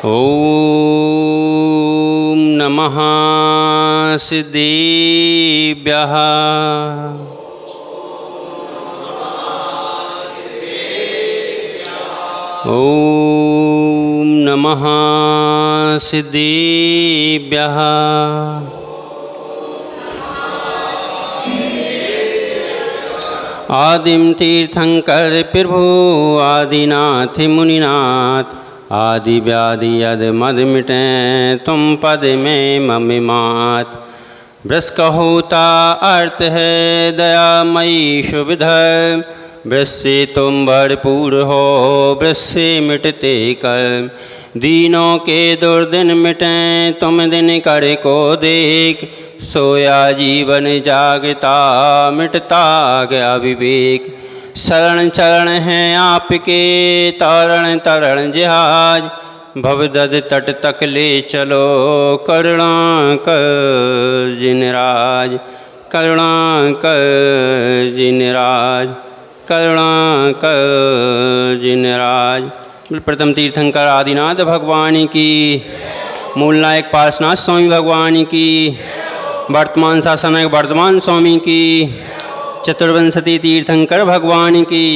ॐ नमः सिद्धेभ्यः। ॐ नमः सिद्धेभ्यः। आदिम तीर्थंकर प्रभु आदिनाथ मुनिनाथ, आदि व्याधि यद मद मिटे तुम पद में ममिमात। वृष का होता अर्थ है दयामयी शुभधर, वृष से तुम भरपूर हो वृष से मिटते कर। दीनों के दुर्दिन मिटें तुम दिन कर को देख, सोया जीवन जागता मिटता गया विवेक। शरण चरण हैं आपके तारण तरण जहाज, भवदद तट तक ले चलो करुणा कर जिनराज। करुणा कर जिनराज, करुणा कर जिनराज। प्रथम तीर्थंकर आदिनाथ भगवान की, मूल नायक पार्श्वनाथ स्वामी भगवान की, वर्तमान शासनक वर्धमान स्वामी की, चतुर्विंशति तीर्थंकर भगवान की,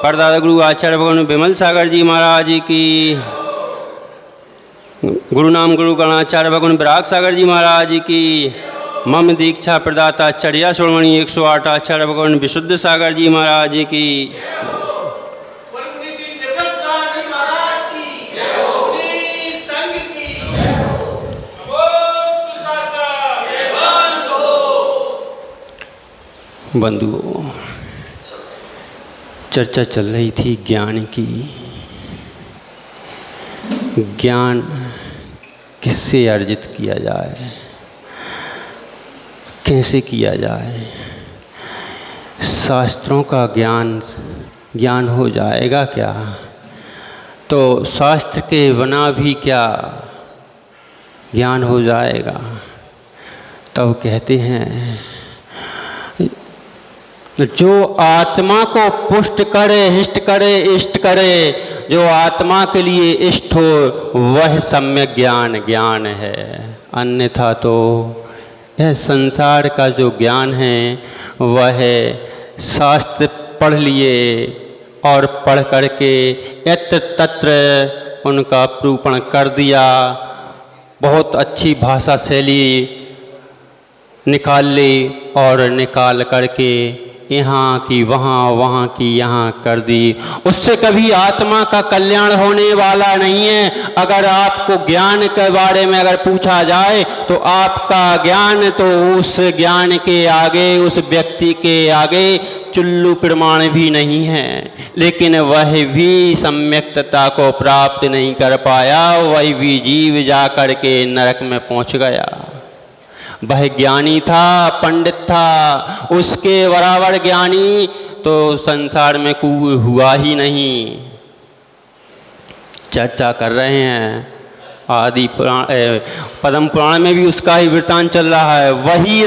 परदादा गुरु आचार्य भगवान विमल सागर जी महाराज की, गुरु नाम गुरु गणाचार्य भगवान विराग सागर जी महाराज की, मम दीक्षा प्रदाता चर्या श्रोमणी 108 आचार्य भगवान विशुद्ध सागर जी महाराज की। बंधुओं, चर्चा चल रही थी ज्ञान की। ज्ञान किससे अर्जित किया जाए, कैसे किया जाए। शास्त्रों का ज्ञान हो जाएगा क्या, तो शास्त्र के बिना भी क्या ज्ञान हो जाएगा। तब कहते हैं जो आत्मा को पुष्ट करे हिष्ट करे इष्ट करे, जो आत्मा के लिए इष्ट हो वह सम्यक ज्ञान है। अन्यथा तो यह संसार का जो ज्ञान है वह शास्त्र पढ़ लिए और पढ़ करके यत्र तत्र उनका प्रूपण कर दिया, बहुत अच्छी भाषा शैली निकाल ली और निकाल करके यहाँ की वहाँ, वहाँ की यहाँ कर दी। उससे कभी आत्मा का कल्याण होने वाला नहीं है। अगर आपको ज्ञान के बारे में अगर पूछा जाए तो आपका ज्ञान तो उस ज्ञान के आगे, उस व्यक्ति के आगे चुल्लू प्रमाण भी नहीं है। लेकिन वह भी सम्यक्तता को प्राप्त नहीं कर पाया, वह भी जीव जा कर के नरक में पहुँच गया। वह ज्ञानी था, पंडित था, उसके बराबर ज्ञानी तो संसार में कोई हुआ ही नहीं। चर्चा कर रहे हैं आदि पुराण, पद्म पुराण में भी उसका ही वृत्तांत चल रहा है। वही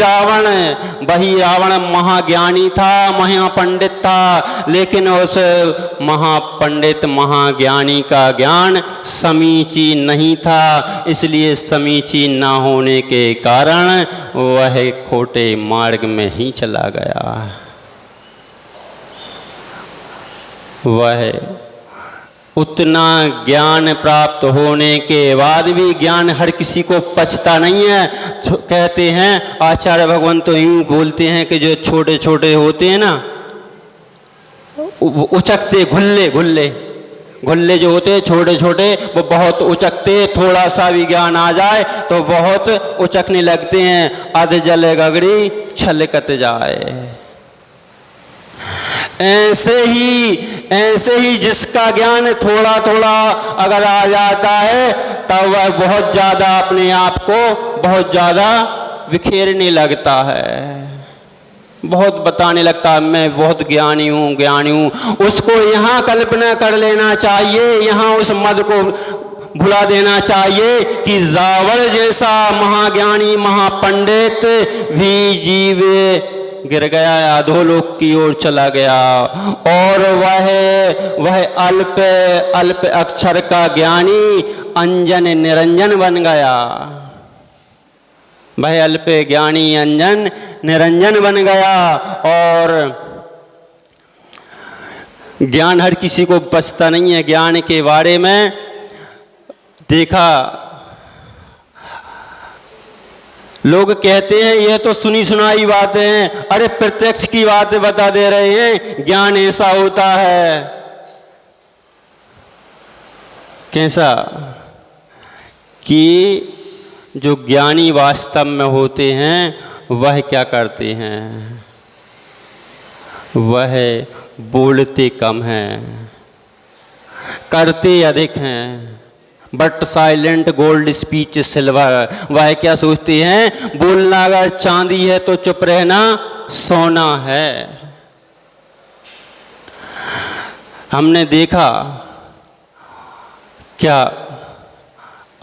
रावण महाज्ञानी था, महापंडित था, लेकिन उस महापंडित महाज्ञानी का ज्ञान समीचीन नहीं था। इसलिए समीचीन ना होने के कारण वह खोटे मार्ग में ही चला गया। वह उतना ज्ञान प्राप्त होने के बाद भी ज्ञान हर किसी को पचता नहीं है। कहते हैं आचार्य भगवान तो यूँ बोलते हैं कि जो छोटे छोटे होते हैं ना, उचकते घुल्ले जो होते हैं छोटे छोटे, वो बहुत उचकते, थोड़ा सा भी ज्ञान आ जाए तो बहुत उचकने लगते हैं। अध जल गगड़ी छलकत जाए। ऐसे ही जिसका ज्ञान थोड़ा थोड़ा अगर आ जाता है तब वह बहुत ज़्यादा अपने आप को बहुत ज़्यादा विखेरने लगता है, बहुत बताने लगता है मैं बहुत ज्ञानी हूँ। उसको यहाँ कल्पना कर लेना चाहिए, यहाँ उस मद को भुला देना चाहिए कि रावण जैसा महाज्ञानी महापंडित भी जीव गिर गया, अधोलोक की ओर चला गया। और वह अल्प अक्षर का ज्ञानी अंजन निरंजन बन गया। वह अल्प ज्ञानी अंजन निरंजन बन गया। और ज्ञान हर किसी को बचता नहीं है। ज्ञान के बारे में देखा, लोग कहते हैं ये तो सुनी सुनाई बातें हैं, अरे प्रत्यक्ष की बातें बता दे रहे हैं। ज्ञान ऐसा होता है। कैसा? कि जो ज्ञानी वास्तव में होते हैं वह क्या करते हैं? वह बोलते कम हैं, करते अधिक हैं। But silent gold speech silver. वह क्या सोचते हैं? बोलना अगर चांदी है तो चुप रहना सोना है। हमने देखा क्या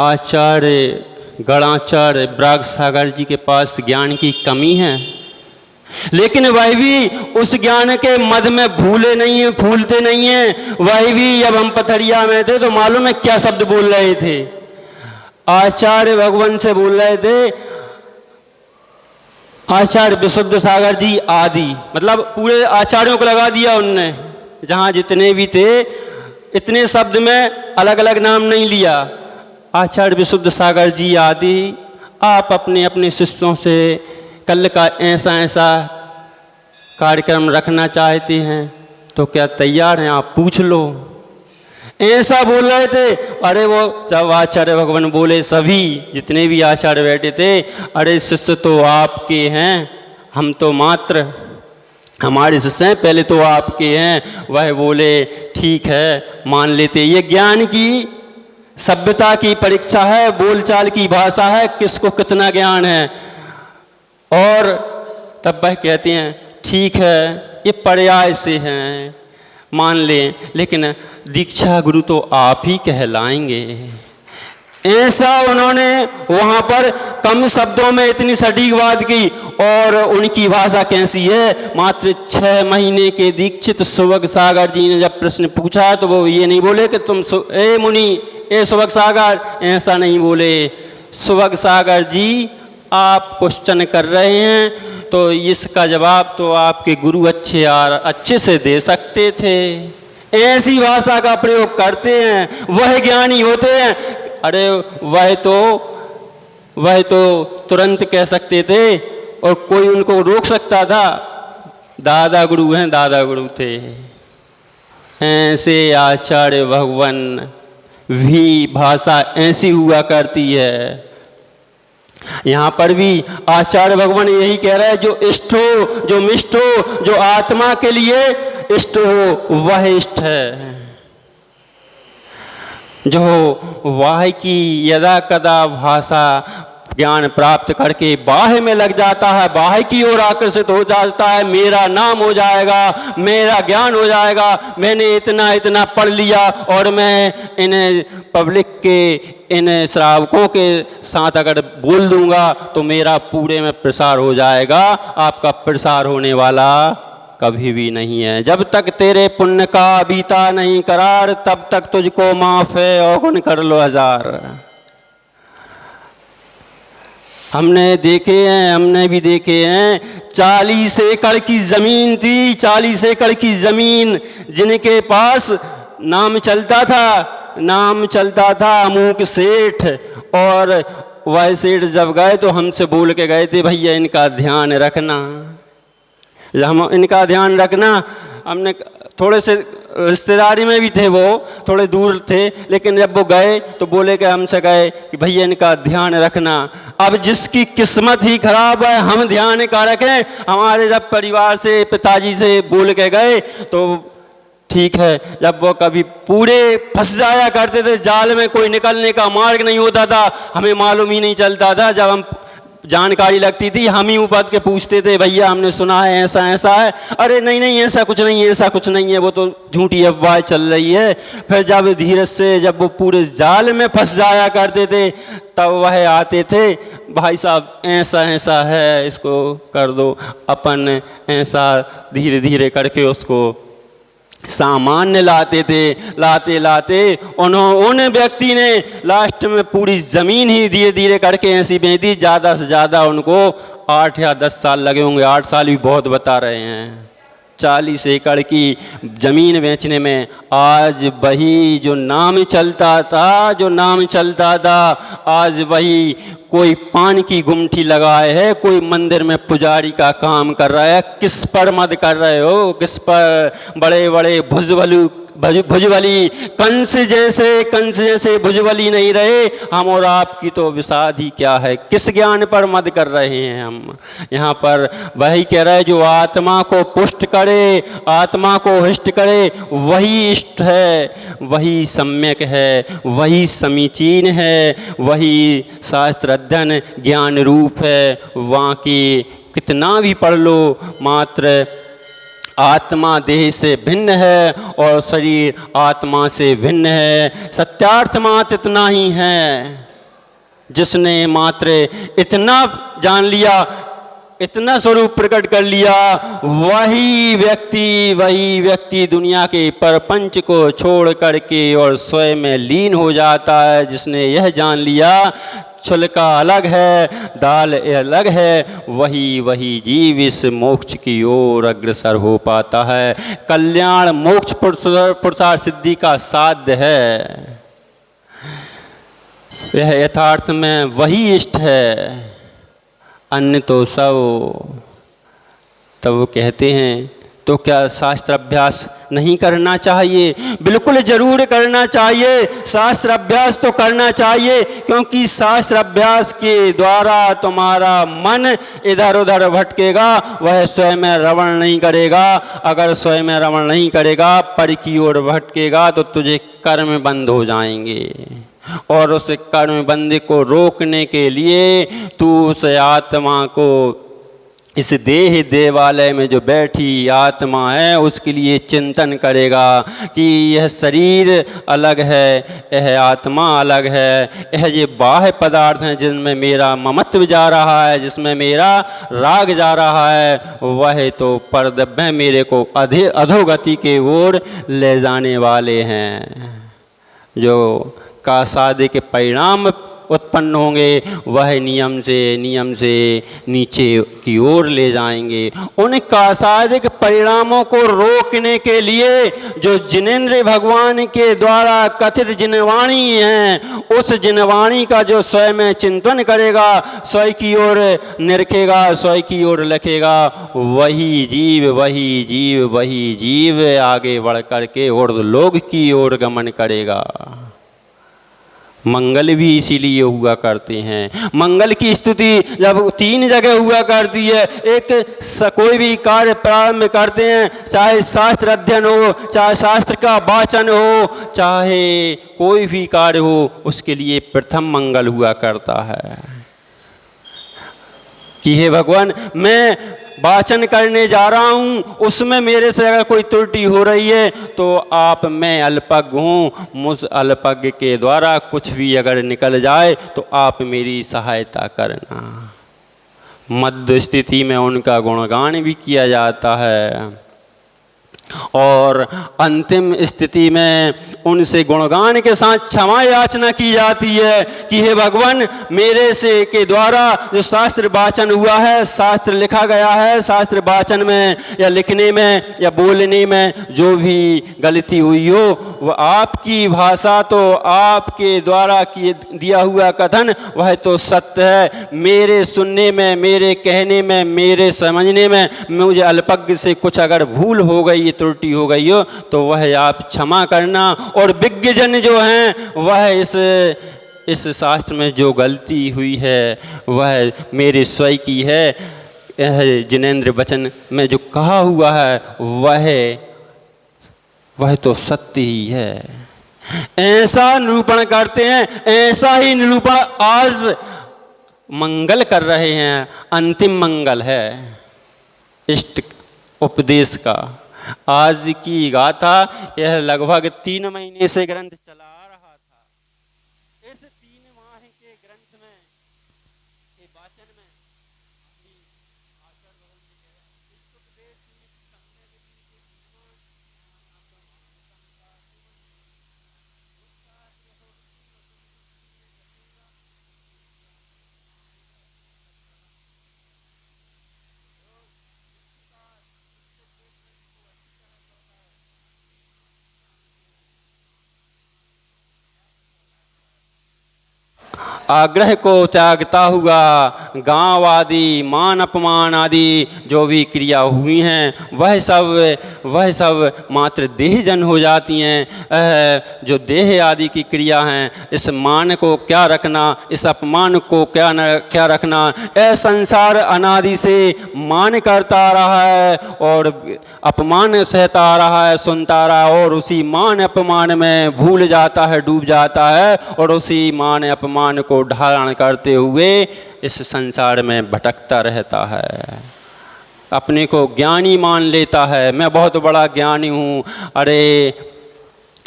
आचार्य गणाचार्य बराग सागर जी के पास ज्ञान की कमी है, लेकिन वह भी उस ज्ञान के मद में भूले नहीं हैं, फूलते नहीं हैं। वह भी जब हम पथरिया में थे तो मालूम है क्या शब्द बोल रहे थे? आचार्य भगवान से बोल रहे थे, आचार्य विशुद्ध सागर जी आदि, मतलब पूरे आचार्यों को लगा दिया उनने। जहाँ जितने भी थे इतने शब्द में अलग अलग नाम नहीं लिया। आचार्य विशुद्ध सागर जी आदि, आप अपने अपने शिष्यों से कल का ऐसा ऐसा कार्यक्रम रखना चाहते हैं तो क्या तैयार हैं? आप पूछ लो। ऐसा बोल रहे थे। अरे वो जब आचार्य भगवान बोले, सभी जितने भी आचार्य बैठे थे, अरे शिष्य तो आपके हैं, हम तो मात्र हमारे शिष्य हैं, पहले तो आपके हैं। वह बोले ठीक है, मान लेते। ये ज्ञान की सभ्यता की परीक्षा है, बोलचाल की भाषा है, किसको कितना ज्ञान है। और तब वह कहते हैं ठीक है, ये पर्याय से हैं, मान लें, लेकिन दीक्षा गुरु तो आप ही कहलाएंगे। ऐसा उन्होंने वहाँ पर कम शब्दों में इतनी सटीक बात की। और उनकी भाषा कैसी है? मात्र 6 महीने के दीक्षित सुबक सागर जी ने जब प्रश्न पूछा तो वो ये नहीं बोले कि तुम ए मुनि, ए सुबक सागर, ऐसा नहीं बोले। सुबक सागर जी आप क्वेश्चन कर रहे हैं तो इसका जवाब तो आपके गुरु अच्छे से दे सकते थे। ऐसी भाषा का प्रयोग करते हैं, वह ज्ञानी होते हैं। अरे वह तो तुरंत कह सकते थे और कोई उनको रोक सकता था? दादा गुरु हैं, दादा गुरु थे। ऐसे आचार्य भगवान भी भाषा ऐसी हुआ करती है। यहाँ पर भी आचार्य भगवान यही कह रहा है, जो इष्ट हो, जो मिष्ट हो, जो आत्मा के लिए इष्ट हो वह इष्ट है। जो वाह की यदा कदा भाषा ज्ञान प्राप्त करके बाह्य में लग जाता है, बाह्य की ओर आकर्षित हो जाता है, मेरा नाम हो जाएगा, मेरा ज्ञान हो जाएगा, मैंने इतना इतना पढ़ लिया और मैं इन पब्लिक के इन श्रावकों के साथ अगर बोल दूंगा तो मेरा पूरे में प्रसार हो जाएगा। आपका प्रसार होने वाला कभी भी नहीं है। जब तक तेरे पुण्य का बीता नहीं करार, तब तक तुझको माफ है और गुण कर लो 1000। हमने भी देखे हैं 40 एकड़ की ज़मीन थी, 40 एकड़ की ज़मीन, जिनके पास नाम चलता था अमूक सेठ। और वह सेठ जब गए तो हमसे बोल के गए थे, भैया इनका ध्यान रखना, हमने थोड़े से रिश्तेदारी में भी थे, वो थोड़े दूर थे, लेकिन जब वो गए तो बोले कि हमसे गए कि भैया इनका ध्यान रखना। अब जिसकी किस्मत ही खराब है, हम ध्यान का रखें। हमारे जब परिवार से पिताजी से बोल के गए तो ठीक है, जब वो कभी पूरे फंस जाया करते थे, जाल में कोई निकलने का मार्ग नहीं होता था, हमें मालूम ही नहीं चलता था। जब हम जानकारी लगती थी हम ही ऊपर के पूछते थे, भैया हमने सुना है ऐसा ऐसा है। अरे नहीं ऐसा कुछ नहीं है, वो तो झूठी अफवाह चल रही है। फिर जब धीरे से जब वो पूरे जाल में फंस जाया करते थे तब वह आते थे, भाई साहब ऐसा है, इसको कर दो। अपन ऐसा धीरे धीरे करके उसको सामान्य लाते थे, लाते लाते उन व्यक्ति ने लास्ट में पूरी ज़मीन ही धीरे धीरे करके ऐसी बेच दी। ज़्यादा से ज़्यादा उनको 8 या 10 साल लगे होंगे, 8 साल भी बहुत बता रहे हैं। 40 एकड़ की ज़मीन बेचने में आज वही जो नाम चलता था, आज वही कोई पान की गुमठी लगाए है, कोई मंदिर में पुजारी का काम कर रहा है। किस पर मद कर रहे हो, किस पर? बड़े बड़े भुजबली कंस जैसे भुजबली नहीं रहे हम, और आपकी तो विषाद ही क्या है। किस ज्ञान पर मद कर रहे हैं हम? यहाँ पर वही कह रहे हैं, जो आत्मा को पुष्ट करे, आत्मा को हृष्ट करे, वही इष्ट है, वही सम्यक है, वही समीचीन है, वही शास्त्र अध्ययन ज्ञान रूप है। वहाँ की कितना भी पढ़ लो, मात्र आत्मा देह से भिन्न है और शरीर आत्मा से भिन्न है। सत्यार्थ मात्र इतना ही है। जिसने मात्र इतना जान लिया, इतना स्वरूप प्रकट कर लिया, वही व्यक्ति दुनिया के प्रपंच को छोड़ करके और स्वयं में लीन हो जाता है। जिसने यह जान लिया छिलका अलग है, दाल अलग है, वही जीव इस मोक्ष की ओर अग्रसर हो पाता है। कल्याण मोक्ष पुरुषार्थ सिद्धि का साध्य है। यह यथार्थ में वही इष्ट है, अन्य तो सब। तब कहते हैं तो क्या शास्त्र अभ्यास नहीं करना चाहिए? बिल्कुल जरूर करना चाहिए। शास्त्र अभ्यास तो करना चाहिए, क्योंकि शास्त्र अभ्यास के द्वारा तुम्हारा मन इधर उधर भटकेगा, वह स्वयं में रमण नहीं करेगा। अगर स्वयं में रमण नहीं करेगा, पर की ओर भटकेगा, तो तुझे कर्म बंद हो जाएंगे। और उस कर्म बंदी को रोकने के लिए तू उस आत्मा को, इस देह देवालय में जो बैठी आत्मा है, उसके लिए चिंतन करेगा कि यह शरीर अलग है, यह आत्मा अलग है, यह ये बाह्य पदार्थ हैं जिनमें मेरा ममत्व जा रहा है, जिसमें मेरा राग जा रहा है, वह तो परद्रव्य मेरे को अधोगति के ओर ले जाने वाले हैं। जो कासादे के परिणाम उत्पन्न होंगे, वह नियम से नीचे की ओर ले जाएंगे। उन कासादिक परिणामों को रोकने के लिए जो जिनेंद्र भगवान के द्वारा कथित जिनवाणी हैं, उस जिनवाणी का जो स्वयं में चिंतन करेगा, स्वयं की ओर निरखेगा, स्वयं की ओर लखेगा, वही जीव आगे बढ़ करके ऊर्ध्वलोक की ओर गमन करेगा। मंगल भी इसीलिए हुआ करते हैं। मंगल की स्तुति जब 3 जगह हुआ करती है। एक कोई भी कार्य प्रारंभ करते हैं, चाहे शास्त्र अध्ययन हो, चाहे शास्त्र का वाचन हो, चाहे कोई भी कार्य हो, उसके लिए प्रथम मंगल हुआ करता है कि हे भगवान, मैं वाचन करने जा रहा हूँ, उसमें मेरे से अगर कोई त्रुटि हो रही है तो मैं अल्पज्ञ हूँ, मुझ अल्पज्ञ के द्वारा कुछ भी अगर निकल जाए तो आप मेरी सहायता करना। मध्य स्थिति में उनका गुणगान भी किया जाता है और अंतिम स्थिति में उनसे गुणगान के साथ क्षमा याचना की जाती है कि हे भगवान, मेरे से के द्वारा जो शास्त्र वाचन हुआ है, शास्त्र लिखा गया है, शास्त्र वाचन में या लिखने में या बोलने में जो भी गलती हुई हो, वह आपकी भाषा तो आपके द्वारा दिया हुआ कथन वह तो सत्य है। मेरे सुनने में, मेरे कहने में, मेरे समझने में मुझे अल्पज्ञ से कुछ अगर भूल हो गई, त्रुटि हो गई हो, तो वह आप क्षमा करना। और विज्ञजन जो हैं, वह इस शास्त्र में जो गलती हुई है वह मेरे स्वयं की है। यह जिनेंद्र वचन में जो कहा हुआ है वह तो सत्य ही है। ऐसा निरूपण करते हैं, ऐसा ही निरूपण आज मंगल कर रहे हैं। अंतिम मंगल है इष्ट उपदेश का। आज की गाथा यह लगभग 3 महीने से ग्रंथ चला आ रहा था। इस 3 माह के ग्रंथ में, के वाचन में आचार्य भगवान ने कहा, इष्ट उपदेश आग्रह को त्यागता हुआ गांव आदि मान अपमान आदि जो भी क्रिया हुई हैं वह सब मात्र देहजन हो जाती हैं। जो देह आदि की क्रिया हैं, इस मान को क्या रखना, इस अपमान को क्या रखना। संसार अनादि से मान करता रहा है और अपमान सहता आ रहा है, सुनता रहा, और उसी मान अपमान में भूल जाता है, डूब जाता है, और उसी मान अपमान को धारण करते हुए इस संसार में भटकता रहता है। अपने को ज्ञानी मान लेता है, मैं बहुत बड़ा ज्ञानी हूँ। अरे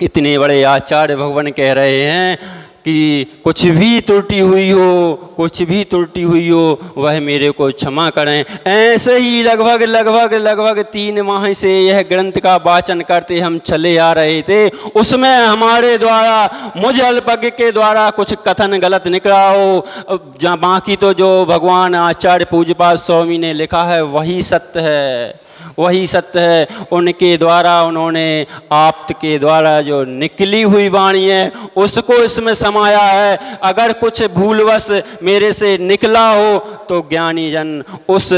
इतने बड़े आचार्य भगवान कह रहे हैं कि कुछ भी त्रुटि हुई हो वह मेरे को क्षमा करें। ऐसे ही लगभग 3 माह से यह ग्रंथ का वाचन करते हम चले आ रहे थे। उसमें हमारे द्वारा, मुझ अल्पज्ञ के द्वारा कुछ कथन गलत निकला हो, जहाँ बाकी तो जो भगवान आचार्य पूज्यपाद स्वामी ने लिखा है वही सत्य है, वही सत्य है। उनके द्वारा, उन्होंने आप्त के द्वारा जो निकली हुई वाणी है उसको इसमें समाया है। अगर कुछ भूलवश मेरे से निकला हो तो ज्ञानी जन उस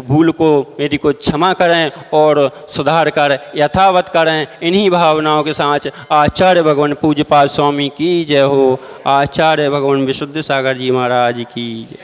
भूल को मेरी को क्षमा करें और सुधार कर यथावत करें। इन्हीं भावनाओं के साथ आचार्य भगवान पूज्यपाद स्वामी की जय हो। आचार्य भगवान विशुद्ध सागर जी महाराज की जय।